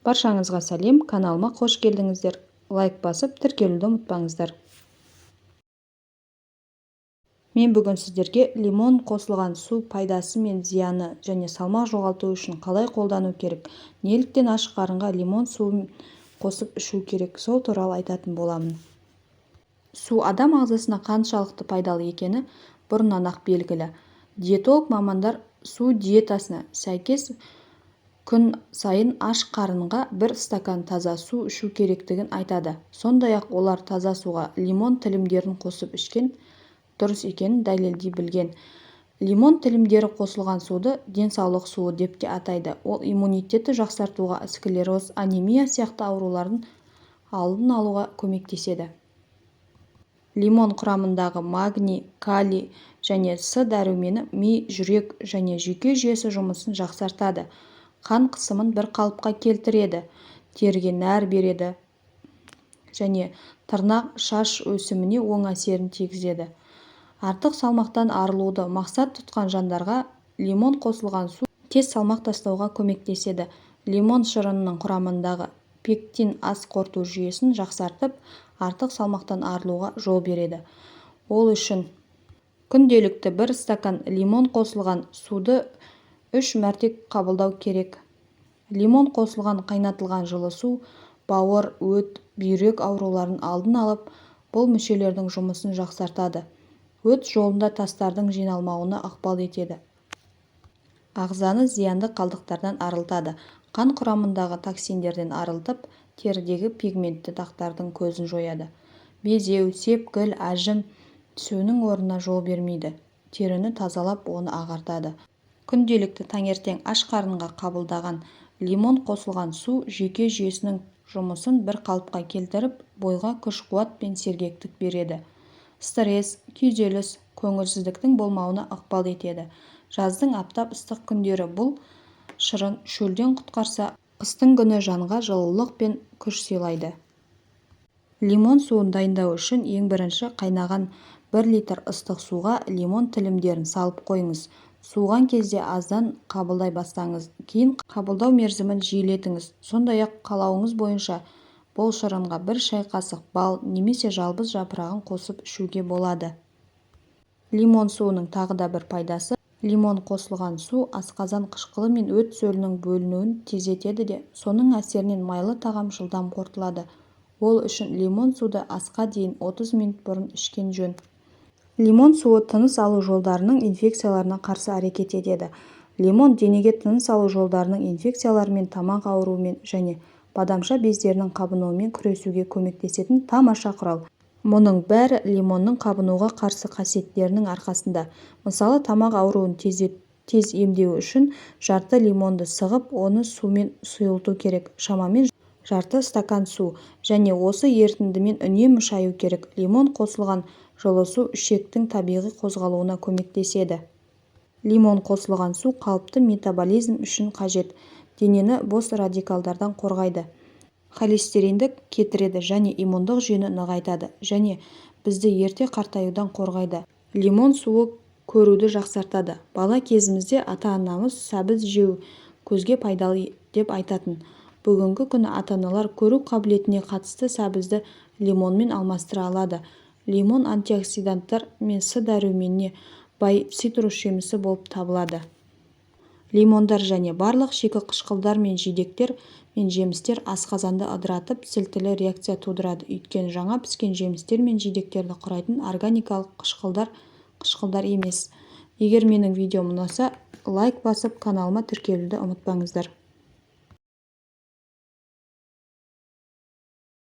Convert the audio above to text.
Баршаңызға сәлем, каналыма қош келдіңіздер. Лайк басып, тіркелуді ұмытпаңыздар. Мен бүгін сіздерге лимон қосылған су пайдасы мен зияны және салмақ жоғалту үшін қалай қолдану керек, неліктен аш қарынға лимон суын қосып ішу керек, сол туралы айтатын боламын. Су адам ағзасына қаншалықты пайдалы екені бұрыннан ақ белгілі. Диетолог мамандар су диетасына сәйкес күн сайын аш қарынға 1 стакан таза су ішу керектігін айтады. Сондай-ақ олар таза суға лимон тілімдерін қосып ішкен дұрыс екенін дәлелдей білген. Лимон тілімдері қосылған суды денсаулық суы деп те атайды. Ол иммунитетті жақсартуға, склероз, анемия сияқты аурулардың алдын алуға көмектеседі. Лимон құрамындағы магний, калий және С дәрумені ми, жүрек және жүйке жүйесі жұмысын жақсартады. Қан қысымын бір қалыпқа келтіреді, теріге нәр береді және тырнақ, шаш өсіміне оң әсерін тигізеді. Артық салмақтан арылуды мақсат тұтқан жандарға лимон қосылған су тез салмақ тастауға көмектеседі. Лимон шырынының құрамындағы пектин ас қорыту жүйесін жақсартып, артық салмақтан арылуға жол береді. Ол үшін күнделікті 1 стакан лимон қосылған суды 3 мәрте қабылдау керек. Лимон қосылған қайнатылған жылы су бауыр, өт, бүйрек ауруларын алдын алып, бұл мүшелердің жұмысын жақсартады. Өт жолында тастардың жиналмауына ықпал етеді. Ағзаны зиянды қалдықтардан арылтады. Қан құрамындағы токсиндерден арылтып, терідегі пигментті дақтардың көзін жояды. Безеу, сепкіл, әжім түсуінің орнына жол бермейді. Теріні тазалап, оны ағартады. Күнделікті таңертең аш қарынға қабылдаған лимон қосылған су жүйке жүйесінің жұмысын бір қалыпқа келтіріп, бойға күш-қуат пен сергектік береді. Стресс, күйзеліс, көңілсіздіктің болмауына ықпал етеді. Жаздың аптап ыстық күндері бұл шырын шөлден құтқарса, қыстың күні жанға жылулық пен күш сыйлайды. Лимон суын дайындау үшін ең бірінші қайнаған 1 литр ыстық суға лимон тілімдерін салып қойыңыз. Суыған кезде аздан қабылдай бастаңыз, кейін қабылдау мерзімін жиілетіңіз. Сондай-ақ қалауыңыз бойынша бұл шырынға 1 шай қасық бал немесе жалбыз жапырағын қосып ішуге болады. Лимон суының тағы да бір пайдасы – лимон қосылған су асқазан қышқылы мен өт сөлінің бөлінуін тездетеді де, соның әсерінен майлы тағам жылдам қорытылады. Ол үшін лимон суды асқа дейін 30 минут бұрын ішкен жөн. Лимон суы тыныс алу жолдарының инфекцияларына қарсы әрекет етеді. Лимон денеге тыныс алу жолдарының инфекцияларымен, тамақ ауруымен және бадамша бездерінің қабынуымен күресуге көмектесетін тамаша құрал. Мұның бәрі лимонның қабынуға қарсы қасиеттерінің арқасында. Мысалы, тамақ ауруын тез емдеу үшін жарты лимонды сығып, оны сумен сұйылту керек. Шамамен жарты стакан су және осы ерітіндімен үнемі шаю керек. Лимон қосылған жылы су ішектің табиғи қозғалуына көмектеседі. Лимон қосылған су қалыпты метаболизм үшін қажет. Денені бос радикалдардан қорғайды. Холестеринді кетіреді және иммундық жүйені нығайтады және бізді ерте қартаюдан қорғайды. Лимон суы көруді жақсартады. Бала кезімізде ата-анамыз сәбіз жеу көзге пайдалы деп айтатын. Бүгінгі күні ата-аналар көру қабілетіне қатысты сәбізді лимонмен алмастыра алады. Лимон антиоксиданттар мен С дәруменіне бай цитрус жемісі болып табылады. Лимондар және барлық шикі қышқылдар мен жидектер мен жемістер асқазанды ыдыратып, сілтілі реакция тудырады. Өйткені жаңа піскен жемістер мен жидектерді құрайтын органикалық қышқылдар емес. Егер менің видеом ұнаса, лайк басып, каналыма тіркелуді ұмытпаңыздар.